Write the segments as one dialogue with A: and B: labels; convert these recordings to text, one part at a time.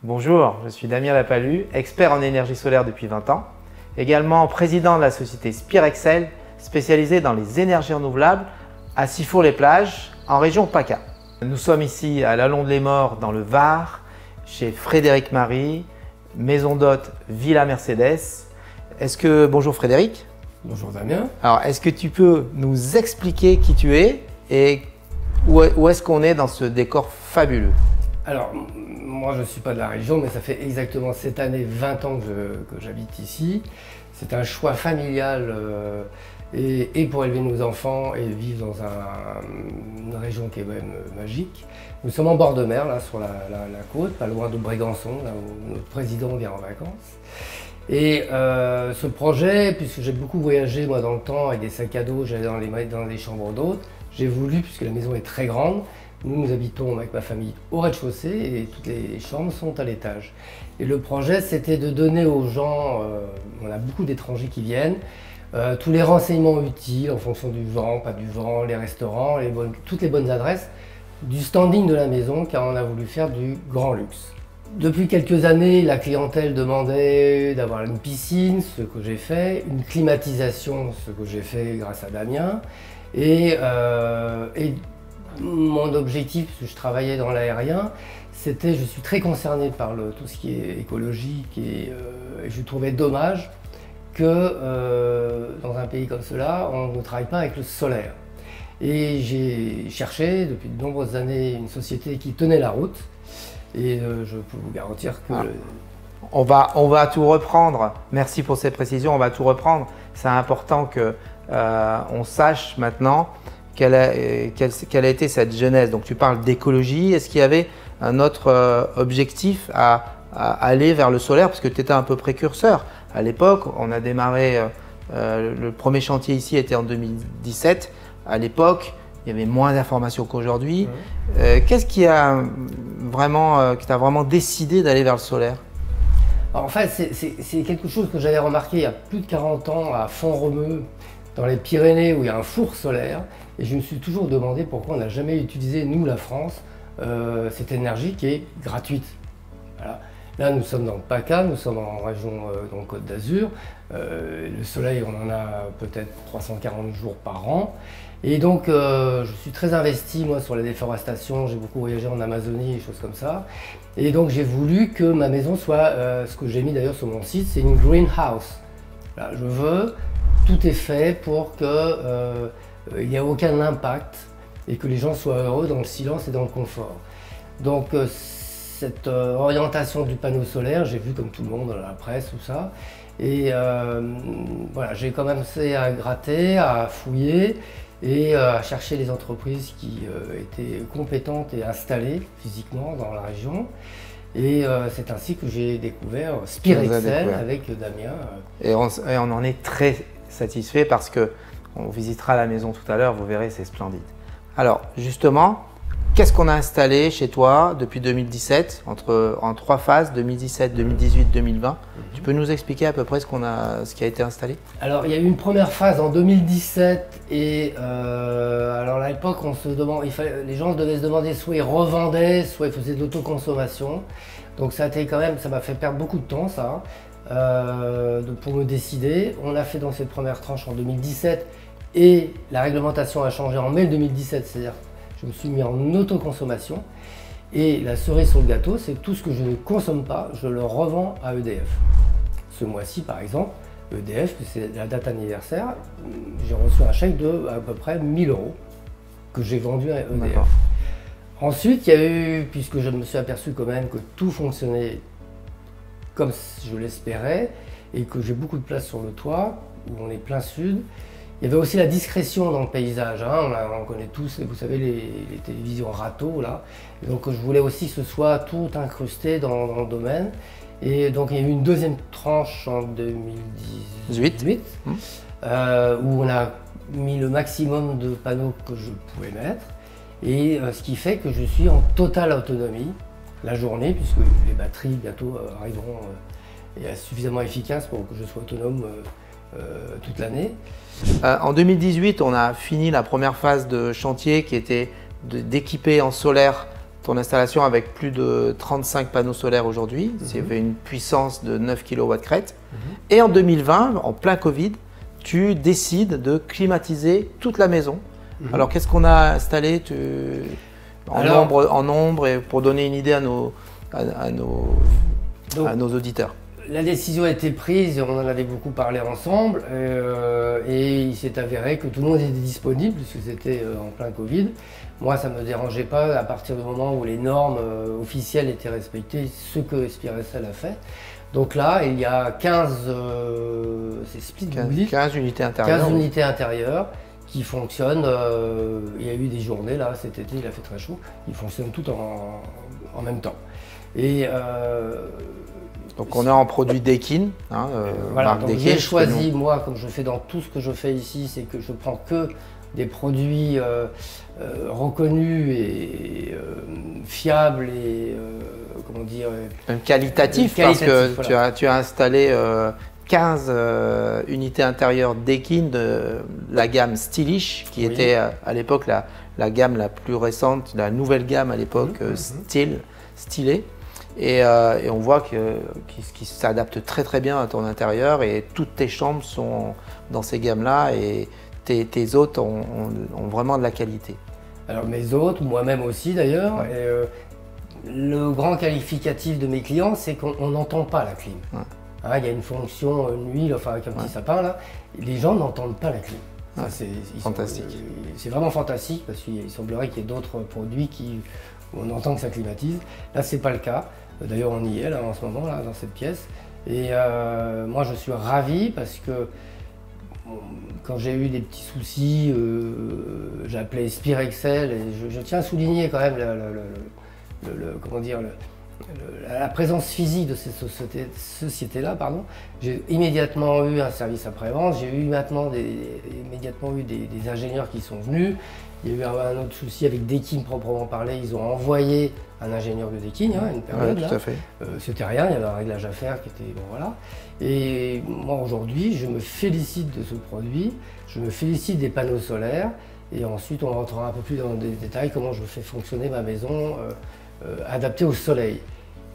A: Bonjour, je suis Damien Lapalu, expert en énergie solaire depuis 20 ans, également président de la société Spirexcel, spécialisée dans les énergies renouvelables à Sifour-les-Plages, en région PACA. Nous sommes ici à l'Allon-de-les-Morts dans le Var, chez Frédéric Marie, maison d'hôte Villa Mercedes. Bonjour Frédéric.
B: Bonjour Damien.
A: Alors, est-ce que tu peux nous expliquer qui tu es et où est-ce qu'on est dans ce décor fabuleux?
B: Alors, moi je ne suis pas de la région, mais ça fait exactement cette année 20 ans que j'habite ici. C'est un choix familial et pour élever nos enfants et vivre dans une région qui est même magique. Nous sommes en bord de mer, là, sur la côte, pas loin de Brégançon, là où notre président vient en vacances. Et ce projet, puisque j'ai beaucoup voyagé moi dans le temps avec des sacs à dos, j'allais dans les chambres d'hôtes, j'ai voulu, puisque la maison est très grande, nous habitons avec ma famille au rez-de-chaussée et toutes les chambres sont à l'étage. Et le projet, c'était de donner aux gens, on a beaucoup d'étrangers qui viennent, tous les renseignements utiles en fonction du vent, pas du vent, les restaurants, toutes les bonnes adresses, du standing de la maison, car on a voulu faire du grand luxe. Depuis quelques années, la clientèle demandait d'avoir une piscine, ce que j'ai fait, une climatisation, ce que j'ai fait grâce à Damien, et mon objectif, parce que je travaillais dans l'aérien, c'était, je suis très concerné par tout ce qui est écologique et je trouvais dommage que dans un pays comme cela, on ne travaille pas avec le solaire. Et j'ai cherché depuis de nombreuses années une société qui tenait la route et je peux vous garantir que…
A: On va tout reprendre. Merci pour ces précisions, on va tout reprendre. C'est important qu'on sache maintenant quelle a été cette genèse. Donc tu parles d'écologie. Est-ce qu'il y avait un autre objectif à aller vers le solaire? Parce que tu étais un peu précurseur. À l'époque, on a démarré, le premier chantier ici était en 2017. À l'époque, il y avait moins d'informations qu'aujourd'hui. Qu'est-ce qui t'a vraiment décidé d'aller vers le solaire?
B: Alors, en fait, c'est quelque chose que j'avais remarqué il y a plus de 40 ans à Font-Romeu, dans les Pyrénées, où il y a un four solaire. Et je me suis toujours demandé pourquoi on n'a jamais utilisé, nous, la France, cette énergie qui est gratuite. Voilà. Là, nous sommes dans le PACA, nous sommes en région dans le Côte d'Azur. Le soleil, on en a peut-être 340 jours par an. Et donc, je suis très investi, moi, sur la déforestation. J'ai beaucoup voyagé en Amazonie, des choses comme ça. Et donc, j'ai voulu que ma maison soit, ce que j'ai mis d'ailleurs sur mon site, c'est une greenhouse. Là, je veux, tout est fait pour qu'il n'y ait aucun impact et que les gens soient heureux dans le silence et dans le confort. Donc, cette orientation du panneau solaire, j'ai vu comme tout le monde dans la presse, tout ça. Et voilà, j'ai commencé à gratter, à fouiller et à chercher les entreprises qui étaient compétentes et installées physiquement dans la région. Et c'est ainsi que j'ai découvert Spirexcel avec Damien.
A: Et on en est très satisfait parce qu'on visitera la maison tout à l'heure, vous verrez, c'est splendide. Alors justement, qu'est-ce qu'on a installé chez toi depuis 2017, en 3 phases, 2017, 2018, 2020? Tu peux nous expliquer à peu près ce qui a été installé?
B: Alors, il y a eu une première phase en 2017 et alors à l'époque, les gens devaient se demander soit ils revendaient, soit ils faisaient de l'autoconsommation. Donc ça m'a fait perdre beaucoup de temps, ça, pour me décider. On l'a fait dans cette première tranche en 2017 et la réglementation a changé en mai 2017, c'est-à-dire je me suis mis en autoconsommation et la cerise sur le gâteau, c'est que tout ce que je ne consomme pas, je le revends à EDF. Ce mois-ci, par exemple, EDF, c'est la date anniversaire, j'ai reçu un chèque de à peu près 1 000 € que j'ai vendu à EDF. Ensuite, il y a eu, puisque je me suis aperçu quand même que tout fonctionnait comme je l'espérais et que j'ai beaucoup de place sur le toit, où on est plein sud, il y avait aussi la discrétion dans le paysage, hein. On connaît tous, vous savez, les télévisions râteaux, là. Et donc je voulais aussi que ce soit tout incrusté dans le domaine. Et donc il y a eu une deuxième tranche en 2018, où on a mis le maximum de panneaux que je pouvais mettre. Et ce qui fait que je suis en totale autonomie la journée, puisque les batteries bientôt arriveront et suffisamment efficaces pour que je sois autonome toute l'année.
A: En 2018, on a fini la première phase de chantier qui était d'équiper en solaire ton installation avec plus de 35 panneaux solaires aujourd'hui. Il y avait une puissance de 9 kW crête. Et en 2020, en plein Covid, tu décides de climatiser toute la maison. Alors, qu'est-ce qu'on a installé en nombre et pour donner une idée à nos auditeurs?
B: La décision a été prise et on en avait beaucoup parlé ensemble et il s'est avéré que tout le monde était disponible puisque c'était en plein Covid. Moi, ça ne me dérangeait pas à partir du moment où les normes officielles étaient respectées, ce que Spirexel a fait. Donc là, il y a 15
A: unités intérieures.
B: 15 unités intérieures qui fonctionnent. Il y a eu des journées, là, cet été, il a fait très chaud. Ils fonctionnent toutes en même temps. Et
A: donc on est en produit Daikin,
B: voilà, donc j'ai choisi, moi, comme je fais dans tout ce que je fais ici, c'est que je prends que des produits reconnus et fiables et comment dire,
A: même qualitatifs, parce que voilà. tu as installé 15 unités intérieures Daikin de la gamme Stylish, qui était à l'époque la gamme la plus récente, la nouvelle gamme à l'époque, stylée. Et on voit qu'il s'adapte très très bien à ton intérieur et toutes tes chambres sont dans ces gammes-là et tes hôtes ont vraiment de la qualité.
B: Alors mes hôtes, moi-même aussi d'ailleurs, le grand qualificatif de mes clients, c'est qu'on n'entend pas la clim. Il y a une fonction nuit, enfin avec un petit sapin là, les gens n'entendent pas la clim.
A: C'est fantastique.
B: C'est vraiment fantastique parce qu'il semblerait qu'il y ait d'autres produits où on entend que ça climatise. Là, c'est pas le cas. D'ailleurs, on y est là en ce moment, là, dans cette pièce. Et moi, je suis ravi parce que quand j'ai eu des petits soucis, j'ai appelé Spirexel et je tiens à souligner quand même la présence physique de ces sociétés-là. J'ai immédiatement eu un service après-vente, j'ai eu immédiatement eu des ingénieurs qui sont venus. Il y a eu un autre souci avec Daikin proprement parlé, ils ont envoyé un ingénieur de Daikin, une période là. C'était rien, il y avait un réglage à faire qui était bon voilà. Et moi aujourd'hui, je me félicite de ce produit, je me félicite des panneaux solaires et ensuite on rentrera un peu plus dans les détails comment je fais fonctionner ma maison adaptée au soleil.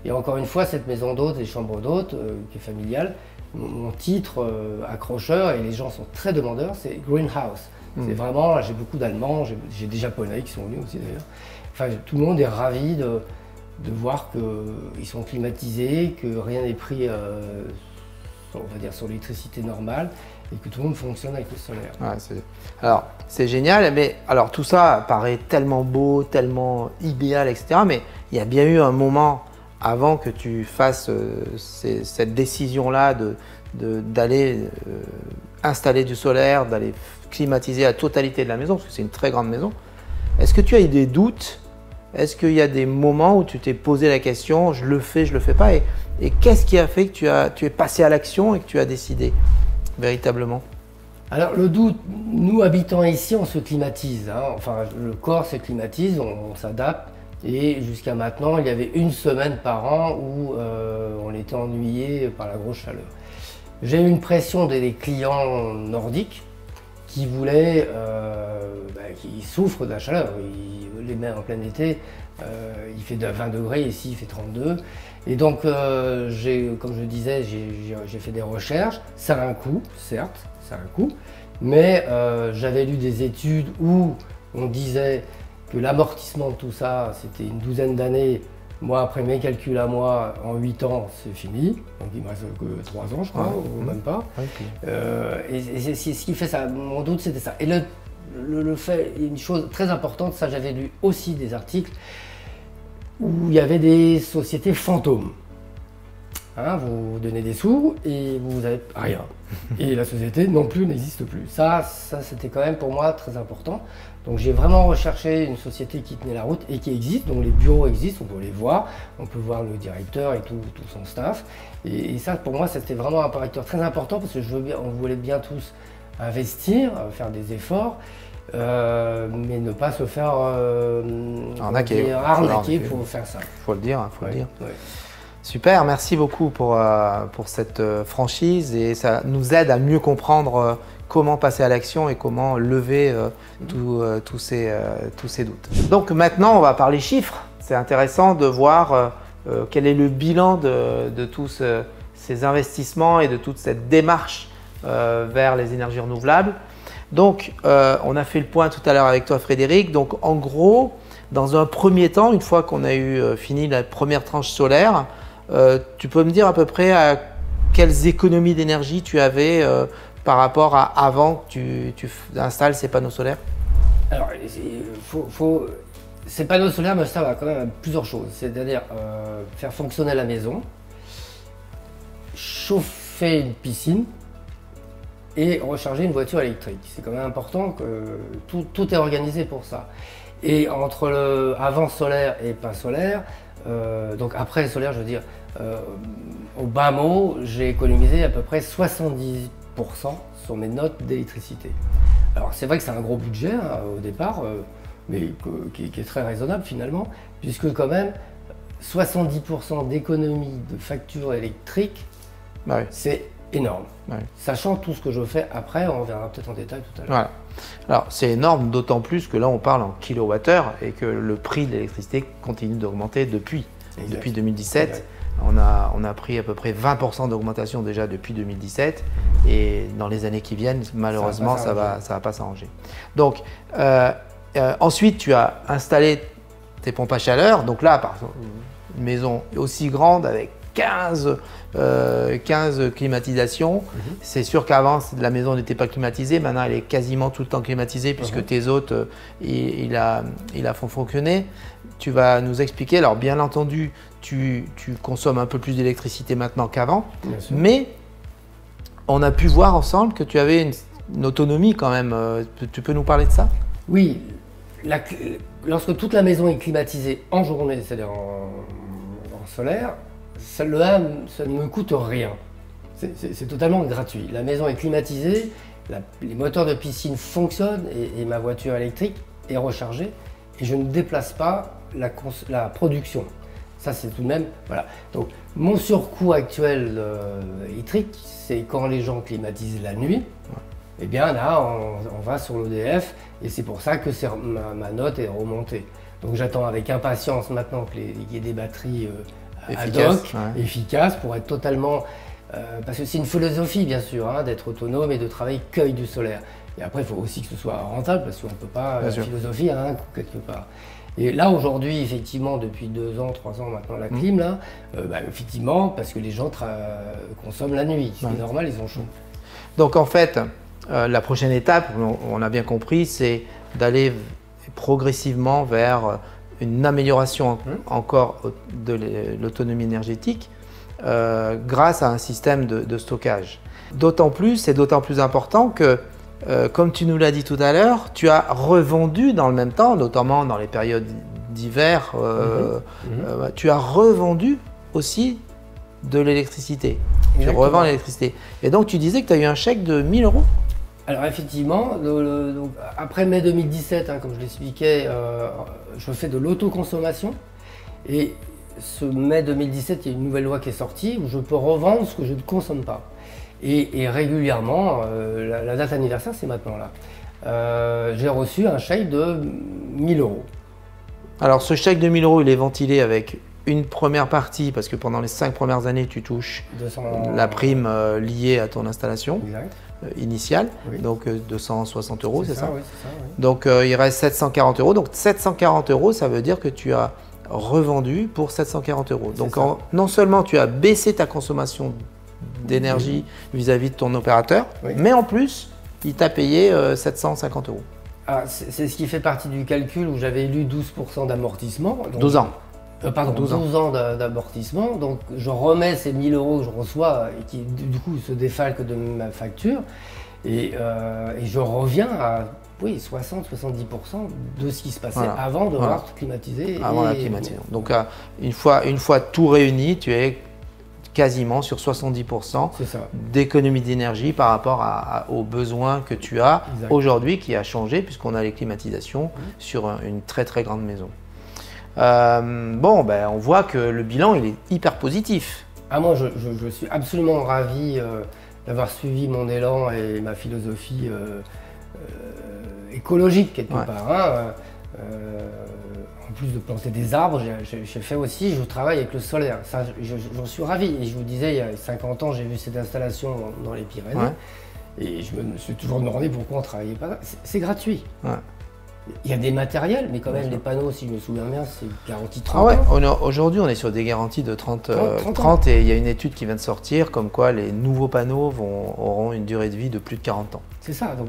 B: Et encore une fois, cette maison d'hôtes et chambres d'hôtes qui est familiale, mon titre accrocheur et les gens sont très demandeurs, c'est Greenhouse. C'est vraiment, j'ai beaucoup d'Allemands, j'ai des Japonais qui sont venus aussi d'ailleurs. Enfin, tout le monde est ravi de voir qu'ils sont climatisés, que rien n'est pris on va dire, sur l'électricité normale et que tout le monde fonctionne avec le solaire.
A: Alors, c'est génial, mais alors tout ça paraît tellement beau, tellement idéal, etc. Mais il y a bien eu un moment avant que tu fasses cette décision-là d'aller installer du solaire, d'aller climatiser la totalité de la maison, parce que c'est une très grande maison. Est-ce que tu as eu des doutes? Est-ce qu'il y a des moments où tu t'es posé la question, je le fais, je le fais pas? Et qu'est-ce qui a fait que tu es passé à l'action et que tu as décidé véritablement?
B: Alors le doute, nous habitant ici, on se climatise. Enfin, le corps se climatise, on s'adapte. Et jusqu'à maintenant, il y avait une semaine par an où on était ennuyé par la grosse chaleur. J'ai eu une pression des clients nordiques qui voulaient, qui souffrent de la chaleur. Les mers en plein été, il fait 20 degrés, ici il fait 32. Et donc, comme je disais, j'ai fait des recherches. Ça a un coût, certes, ça a un coût. Mais j'avais lu des études où on disait que l'amortissement de tout ça, c'était une douzaine d'années. Moi, après mes calculs à moi, en 8 ans, c'est fini. Donc il me reste que 3 ans, je crois, ou même pas. Et c'est ce qui fait ça. Mon doute, c'était ça. Et le fait, une chose très importante, ça j'avais lu aussi des articles, où il y avait des sociétés fantômes. Vous donnez des sous et vous n'avez rien. Et la société non plus n'existe plus. Ça c'était quand même pour moi très important. Donc j'ai vraiment recherché une société qui tenait la route et qui existe. Donc les bureaux existent, on peut les voir. On peut voir le directeur et tout son staff. Et ça pour moi c'était vraiment un facteur très important parce que on voulait bien tous investir, faire des efforts. Mais ne pas se faire arnaquer pour faire ça.
A: Il faut le dire, faut le dire. Ouais. Super, merci beaucoup pour cette franchise et ça nous aide à mieux comprendre comment passer à l'action et comment lever tous ces doutes. Donc maintenant, on va parler chiffres. c'est intéressant de voir quel est le bilan de tous ces investissements et de toute cette démarche vers les énergies renouvelables. Donc, on a fait le point tout à l'heure avec toi, Frédéric. Donc, en gros, dans un premier temps, une fois qu'on a fini la première tranche solaire, tu peux me dire à peu près à quelles économies d'énergie tu avais par rapport à avant que tu installes ces panneaux solaires?
B: Alors, ces panneaux solaires me servent à quand même à plusieurs choses. C'est-à-dire faire fonctionner la maison, chauffer une piscine et recharger une voiture électrique. C'est quand même important que tout est organisé pour ça. Et entre le avant solaire et pas solaire, donc après le solaire, je veux dire, au bas mot, j'ai économisé à peu près 70% sur mes notes d'électricité. Alors c'est vrai que c'est un gros budget au départ, mais qui est très raisonnable finalement, puisque quand même 70% d'économie de facture électrique,
A: bah oui.
B: C'est énorme.
A: Ouais.
B: Sachant tout ce que je fais après, on verra peut-être en détail tout à l'heure.
A: Voilà. Alors c'est énorme, d'autant plus que là on parle en kilowattheure et que le prix de l'électricité continue d'augmenter depuis 2017. Exact. On a pris à peu près 20% d'augmentation déjà depuis 2017 et dans les années qui viennent, malheureusement, ça va pas s'arranger. Donc ensuite, tu as installé tes pompes à chaleur. Donc là, par exemple, une maison aussi grande avec 15 climatisations. C'est sûr qu'avant, la maison n'était pas climatisée. Maintenant, elle est quasiment tout le temps climatisée puisque tes hôtes, ils la font fonctionner. Tu vas nous expliquer. Alors, bien entendu, tu consommes un peu plus d'électricité maintenant qu'avant. Mais on a pu voir ensemble que tu avais une autonomie quand même. Tu peux nous parler de ça?
B: Oui. Lorsque toute la maison est climatisée en journée, c'est-à-dire en solaire, ça ne me coûte rien. C'est totalement gratuit. La maison est climatisée, les moteurs de piscine fonctionnent et ma voiture électrique est rechargée et je ne déplace pas la production. Ça, c'est tout de même… Voilà. Donc, mon surcoût actuel électrique, c'est quand les gens climatisent la nuit. Eh bien là, on va sur l'EDF et c'est pour ça que ma note est remontée. Donc, j'attends avec impatience maintenant qu'il y ait des batteries efficaces pour être totalement… parce que c'est une philosophie, bien sûr, hein, d'être autonome et de travailler qu'œil du solaire. Et après, il faut aussi que ce soit rentable parce qu'on ne peut pas… La philosophie a un coût quelque part. Et là, aujourd'hui, effectivement, depuis 2 ans, 3 ans maintenant, la clim, là, effectivement, parce que les gens consomment la nuit. C'est normal, ils ont chaud.
A: Donc, en fait, la prochaine étape, on a bien compris, c'est d'aller progressivement vers une amélioration encore de l'autonomie énergétique grâce à un système de stockage. D'autant plus, c'est d'autant plus important que, comme tu nous l'as dit tout à l'heure, tu as revendu dans le même temps, notamment dans les périodes d'hiver, tu as revendu aussi de l'électricité. Tu revends l'électricité. Et donc tu disais que tu as eu un chèque de 1 000 €?
B: Alors effectivement, donc, après mai 2017, comme je l'expliquais, je fais de l'autoconsommation. Et ce mai 2017, il y a une nouvelle loi qui est sortie où je peux revendre ce que je ne consomme pas. Et régulièrement, la date anniversaire, c'est maintenant là. J'ai reçu un chèque de 1 000 €.
A: Alors ce chèque de 1 000 €, il est ventilé avec une première partie, parce que pendant les 5 premières années, tu touches la prime liée à ton installation initiale, donc 260 €, c'est ça?
B: Oui, c'est ça, oui.
A: Donc il reste 740 €. Donc 740 €, ça veut dire que tu as revendu pour 740 €. Donc non seulement tu as baissé ta consommation d'énergie vis-à-vis de ton opérateur, mais en plus, il t'a payé 750 €.
B: Ah, c'est ce qui fait partie du calcul où j'avais lu 12% d'amortissement.
A: 12 ans.
B: Pardon, 12 ans d'amortissement. Donc je remets ces 1 000 € que je reçois et qui du coup se défalquent de ma facture. Et je reviens à 60-70% de ce qui se passait avant de voir climatiser.
A: Avant la climatisation. Donc une fois tout réuni, tu es quasiment sur 70% d'économie d'énergie par rapport aux besoins que tu as aujourd'hui, qui a changé puisqu'on a les climatisations sur une très très grande maison. On voit que le bilan il est hyper positif.
B: Ah, moi je suis absolument ravi d'avoir suivi mon élan et ma philosophie écologique quelque part. En plus de planter des arbres, j'ai fait aussi, je travaille avec le solaire. Ça, j'en suis ravi. Et je vous disais, il y a 50 ans, j'ai vu cette installation dans les Pyrénées. Ouais. Et je me suis toujours demandé pourquoi on ne travaillait pas là. C'est gratuit. Ouais. Il y a des matériels, mais quand même, les panneaux, si je me souviens bien, c'est garanti 30 ans.
A: Aujourd'hui, on est sur des garanties de 30 et il y a une étude qui vient de sortir comme quoi les nouveaux panneaux auront une durée de vie de plus de 40 ans.
B: C'est ça. Donc,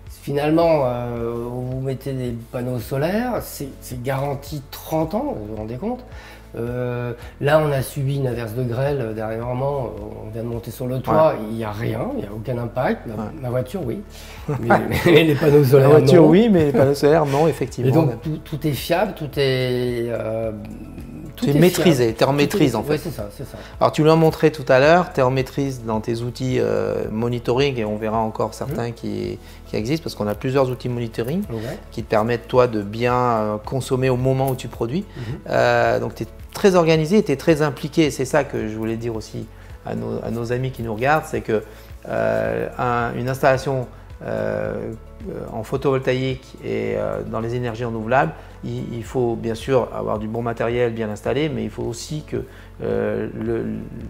B: finalement, vous mettez des panneaux solaires, c'est garanti 30 ans, vous vous rendez compte. Là, on a subi une averse de grêle dernièrement, on vient de monter sur le toit, il n'y a rien, il n'y a aucun impact. Ma voiture, oui, mais les panneaux solaires,
A: non. La voiture,
B: non.
A: Oui, mais les panneaux solaires, non, effectivement.
B: Et donc, tout est fiable, tout est
A: maîtrisé, tu es en maîtrise en fait.
B: Oui, c'est ça.
A: Alors tu l'as montré tout à l'heure, tu es en maîtrise dans tes outils monitoring et on verra encore certains qui existent parce qu'on a plusieurs outils monitoring qui te permettent toi de bien consommer au moment où tu produis. Donc tu es très organisé et tu es très impliqué. C'est ça que je voulais dire aussi à nos amis qui nous regardent, c'est que une installation en photovoltaïque et dans les énergies renouvelables, il faut bien sûr avoir du bon matériel bien installé, mais il faut aussi que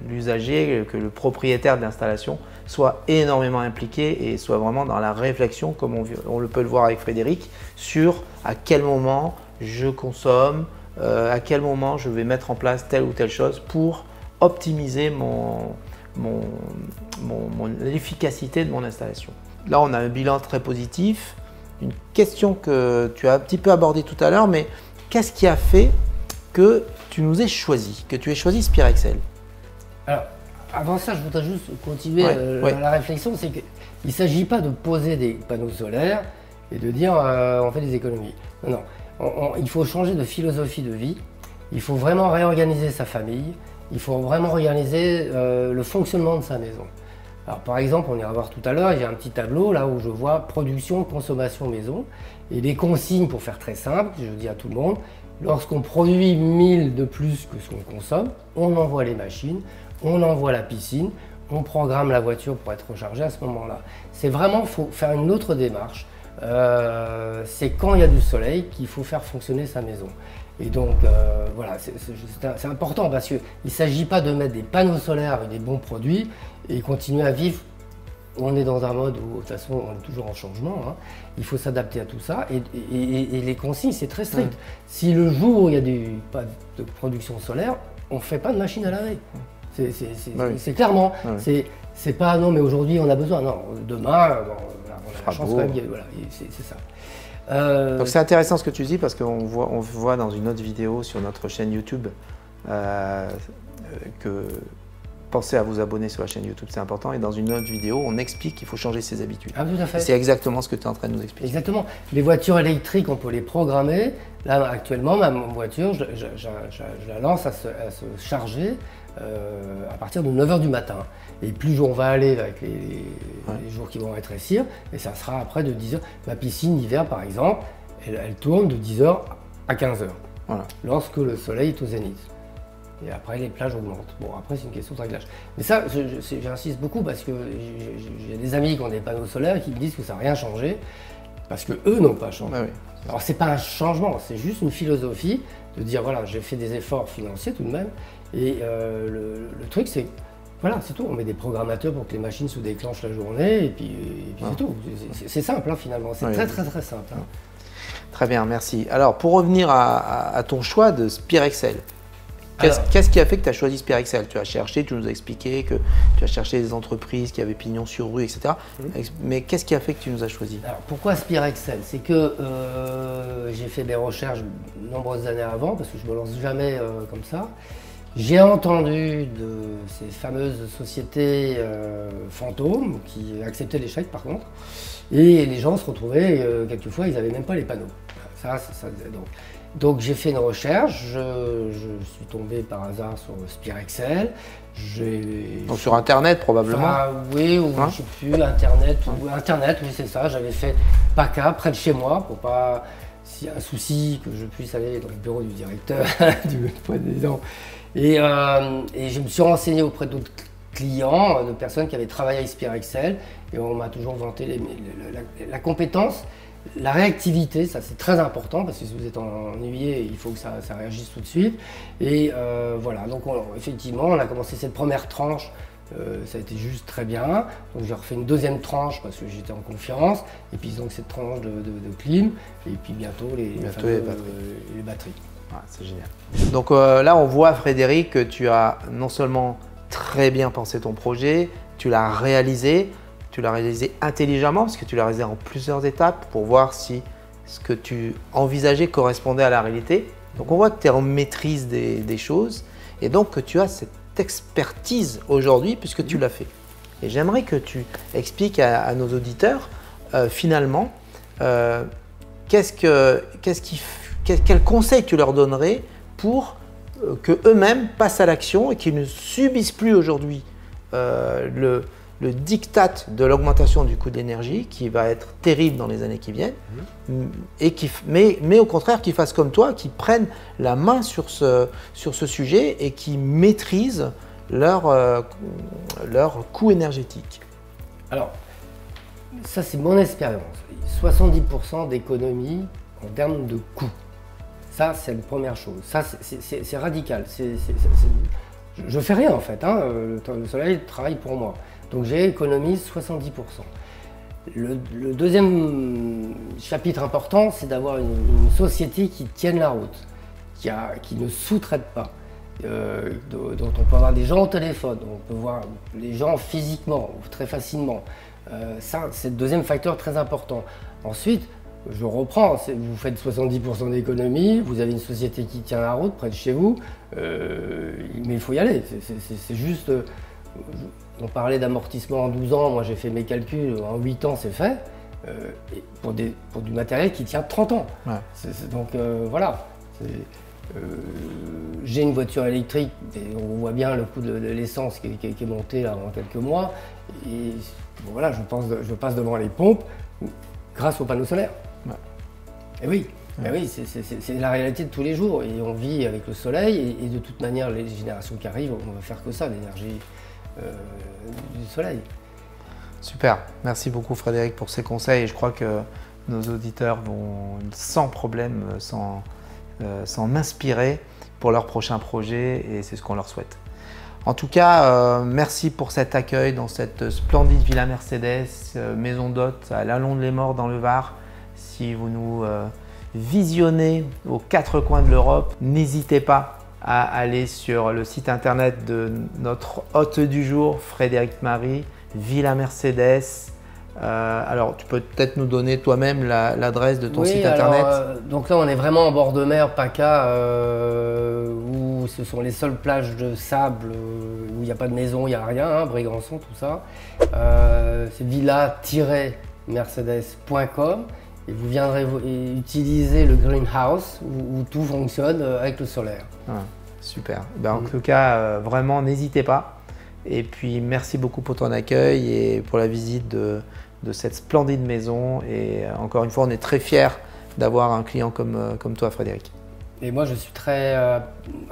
A: l'usager, que le propriétaire de l'installation soit énormément impliqué et soit vraiment dans la réflexion, comme on peut le voir avec Frédéric, sur à quel moment je consomme, à quel moment je vais mettre en place telle ou telle chose pour optimiser l'efficacité de mon installation. Là, on a un bilan très positif. Une question que tu as un petit peu abordée tout à l'heure, mais qu'est-ce qui a fait que tu nous aies choisi, que tu aies choisi Spirexel?
B: Alors, avant ça, je voudrais juste continuer la réflexion. C'est qu'il ne s'agit pas de poser des panneaux solaires et de dire on fait des économies. Non, il faut changer de philosophie de vie. Il faut vraiment réorganiser sa famille. Il faut vraiment réorganiser le fonctionnement de sa maison. Alors, par exemple, on ira voir tout à l'heure, il y a un petit tableau là où je vois production, consommation maison et les consignes pour faire très simple, je dis à tout le monde, lorsqu'on produit 1000 de plus que ce qu'on consomme, on envoie les machines, on envoie la piscine, on programme la voiture pour être rechargée à ce moment-là. C'est vraiment, il faut faire une autre démarche. C'est quand il y a du soleil qu'il faut faire fonctionner sa maison. Et donc voilà, c'est important parce qu'il ne s'agit pas de mettre des panneaux solaires avec des bons produits et continuer à vivre. On est dans un mode où de toute façon on est toujours en changement, hein. Il faut s'adapter à tout ça et les consignes c'est très strict. Si le jour où il n'y a pas de production solaire, on ne fait pas de machine à laver. C'est clairement, c'est pas non mais aujourd'hui on a besoin, non, demain on a la chance quand même, voilà, c'est ça.
A: Donc c'est intéressant ce que tu dis parce qu'on voit dans une autre vidéo sur notre chaîne YouTube que pensez à vous abonner sur la chaîne YouTube, c'est important. Et dans une autre vidéo, on explique qu'il faut changer ses habitudes.
B: Ah, tout à fait.
A: C'est exactement ce que tu es en train de nous expliquer.
B: Exactement. Les voitures électriques, on peut les programmer. Là, actuellement, ma voiture, je la lance à se charger à partir de 9 h du matin. Et plus on va aller avec les jours qui vont rétrécir, et ça sera après de 10 h. Ma piscine d'hiver, par exemple, elle tourne de 10 h à 15 h. Voilà. Lorsque le soleil est au zénith. Et après, les plages augmentent. Bon, après, c'est une question de réglage. Mais ça, j'insiste beaucoup parce que j'ai des amis qui ont des panneaux solaires qui me disent que ça n'a rien changé parce qu'eux n'ont pas changé. Ah oui. Alors, ce n'est pas un changement, c'est juste une philosophie de dire voilà, j'ai fait des efforts financiers tout de même. Et le truc, c'est voilà, c'est tout. On met des programmateurs pour que les machines se déclenchent la journée et puis c'est tout. C'est simple, hein, finalement. C'est très simple. Hein.
A: Très bien, merci. Alors, pour revenir à ton choix de Spirexel. Qu'est-ce qui a fait que tu as choisi Spirexel? Tu as cherché, tu nous as expliqué que tu as cherché des entreprises qui avaient pignon sur rue, etc. Mais qu'est-ce qui a fait que tu nous as choisi?
B: Alors pourquoi Spirexel? C'est que j'ai fait des recherches de nombreuses années avant, parce que je ne me lance jamais comme ça. J'ai entendu de ces fameuses sociétés fantômes qui acceptaient les chèques par contre. Et les gens se retrouvaient, quelquefois, ils n'avaient même pas les panneaux. Donc j'ai fait une recherche, je suis tombé par hasard sur Spirexel.
A: Donc sur Internet probablement?
B: Oui, ou je ne sais plus, Internet, oui c'est ça. J'avais fait PACA près de chez moi pour pas, s'il y a un souci, que je puisse aller dans le bureau du directeur, du président. Et je me suis renseigné auprès d'autres clients, de personnes qui avaient travaillé avec Spirexel. Et on m'a toujours vanté la compétence. La réactivité, ça c'est très important parce que si vous êtes ennuyé, il faut que ça réagisse tout de suite. Et voilà, donc effectivement, on a commencé cette première tranche, ça a été juste très bien. Donc j'ai refait une deuxième tranche parce que j'étais en confiance. Et puis donc cette tranche de clim, et puis bientôt les batteries.
A: Ouais, c'est génial. Donc là, on voit, Frédéric, que tu as non seulement très bien pensé ton projet, tu l'as réalisé intelligemment parce que tu l'as réalisé en plusieurs étapes pour voir si ce que tu envisageais correspondait à la réalité. Donc on voit que tu es en maîtrise des choses et donc que tu as cette expertise aujourd'hui puisque tu l'as fait. Et j'aimerais que tu expliques à nos auditeurs finalement quel conseil tu leur donnerais pour qu'eux-mêmes passent à l'action et qu'ils ne subissent plus aujourd'hui le diktat de l'augmentation du coût de l'énergie qui va être terrible dans les années qui viennent, mais au contraire qu'ils fassent comme toi, qu'ils prennent la main sur ce sujet et qu'ils maîtrisent leur coût énergétique.
B: Alors, ça c'est mon expérience. 70% d'économie en termes de coût. Ça, c'est la première chose. Ça, c'est radical. Je fais rien en fait. Hein. Le soleil travaille pour moi. Donc j'ai économisé 70%. Le deuxième chapitre important, c'est d'avoir une société qui tienne la route, qui ne sous-traite pas, dont on peut avoir des gens au téléphone, on peut voir les gens physiquement, très facilement. Ça, c'est le deuxième facteur très important. Ensuite, je reprends, vous faites 70% d'économie, vous avez une société qui tient la route près de chez vous, mais il faut y aller. C'est juste... On parlait d'amortissement en 12 ans, moi j'ai fait mes calculs, en 8 ans c'est fait, pour du matériel qui tient 30 ans. Ouais. Donc voilà. J'ai une voiture électrique, et on voit bien le coût de l'essence qui est monté là, en quelques mois. Et bon, voilà, je passe devant les pompes grâce aux panneaux solaires. Ouais. Et oui, ouais. Oui, c'est la réalité de tous les jours. Et on vit avec le soleil, et de toute manière, les générations qui arrivent, on va faire que ça, l'énergie du soleil.
A: Super, merci beaucoup Frédéric pour ces conseils. Et je crois que nos auditeurs vont sans problème s'en inspirer pour leur prochain projet et c'est ce qu'on leur souhaite. En tout cas, merci pour cet accueil dans cette splendide Villa Mercedes, maison d'hôte à Lallons-de-les-Morts dans le Var. Si vous nous visionnez aux quatre coins de l'Europe, n'hésitez pas à aller sur le site internet de notre hôte du jour, Frédéric Marie, Villa Mercedes. Alors, tu peux peut-être nous donner toi-même l'adresse de ton site internet.
B: Donc là, on est vraiment en bord de mer, PACA, où ce sont les seules plages de sable, où il n'y a pas de maison, il n'y a rien, hein, Brégançon, tout ça. C'est villa-mercedes.com et vous viendrez utiliser le greenhouse où tout fonctionne avec le solaire.
A: Ah, super. En tout cas, vraiment, n'hésitez pas. Et puis, merci beaucoup pour ton accueil et pour la visite de cette splendide maison. Et encore une fois, on est très fiers d'avoir un client comme toi, Frédéric.
B: Et moi, je suis très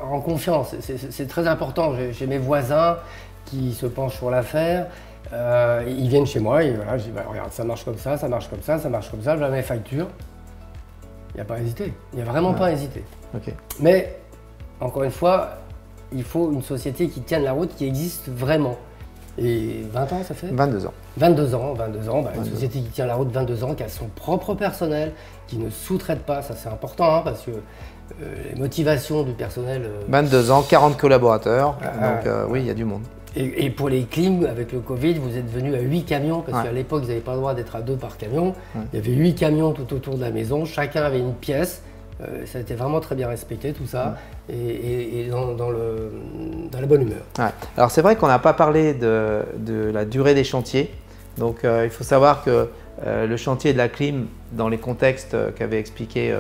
B: en confiance. C'est très important. J'ai mes voisins qui se penchent sur l'affaire. Ils viennent chez moi et voilà, je dis, bah, regarde, ça marche comme ça, ça marche comme ça, ça marche comme ça. J'ai mes factures. Il n'y a pas à hésiter. Il n'y a vraiment pas à hésiter.
A: Okay.
B: Mais, encore une fois, il faut une société qui tienne la route, qui existe vraiment. Et 20 ans, ça fait
A: 22 ans.
B: 22 ans. Une société qui tient la route 22 ans, qui a son propre personnel, qui ne sous-traite pas, ça c'est important, hein, parce que les motivations du personnel…
A: 22 ans, 40 collaborateurs, donc oui, il y a du monde.
B: Et pour les clims, avec le Covid, vous êtes venu à 8 camions, parce qu'à l'époque, vous n'avez pas le droit d'être à 2 par camion. Il y avait 8 camions tout autour de la maison, chacun avait une pièce. Ça a été vraiment très bien respecté tout ça et dans la bonne humeur. Ouais.
A: Alors c'est vrai qu'on n'a pas parlé de la durée des chantiers. Donc il faut savoir que le chantier de la clim, dans les contextes qu'avait expliqué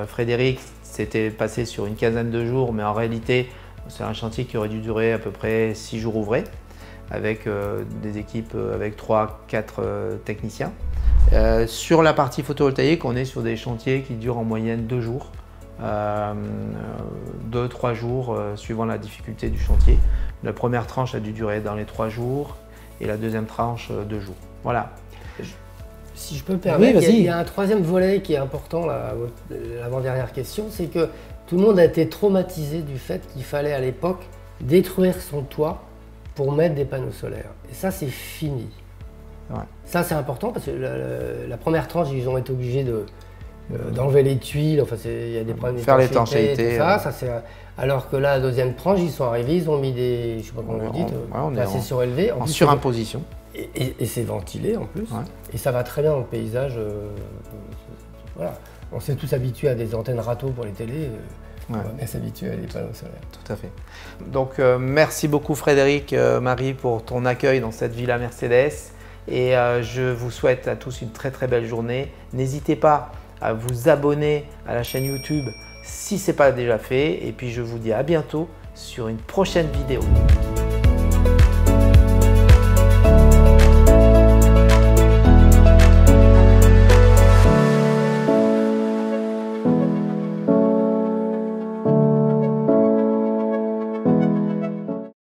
A: Frédéric, s'était passé sur une quinzaine de jours, mais en réalité c'est un chantier qui aurait dû durer à peu près 6 jours ouvrés avec des équipes avec 3-4 techniciens. Sur la partie photovoltaïque, on est sur des chantiers qui durent en moyenne 2 jours, 2-3 jours suivant la difficulté du chantier. La première tranche a dû durer dans les 3 jours et la deuxième tranche 2 jours. Voilà.
B: Si je peux me permettre,
A: Oui, vas-y.
B: il y a un troisième volet qui est important, l'avant-dernière question, c'est que tout le monde a été traumatisé du fait qu'il fallait à l'époque détruire son toit pour mettre des panneaux solaires. Et ça, c'est fini.
A: Ouais.
B: Ça, c'est important parce que la première tranche, ils ont été obligés d'enlever les tuiles, enfin, il y a des problèmes
A: Faire
B: d'étanchéité, tout ça, alors que là, la deuxième tranche, ils sont arrivés, ils ont mis des, je sais pas comment on le dit, assez surélevé.
A: En surimposition.
B: Et c'est ventilé en plus,
A: Ouais.
B: et ça va très bien dans le paysage. Voilà. On s'est tous habitués à des antennes râteaux pour les télés, on va bien s'habituer à des panneaux solaires.
A: Tout à fait. Donc merci beaucoup Frédéric, Marie, pour ton accueil dans cette Villa Mercedes, et je vous souhaite à tous une très très belle journée. N'hésitez pas à vous abonner à la chaîne YouTube si ce n'est pas déjà fait, et puis je vous dis à bientôt sur une prochaine vidéo.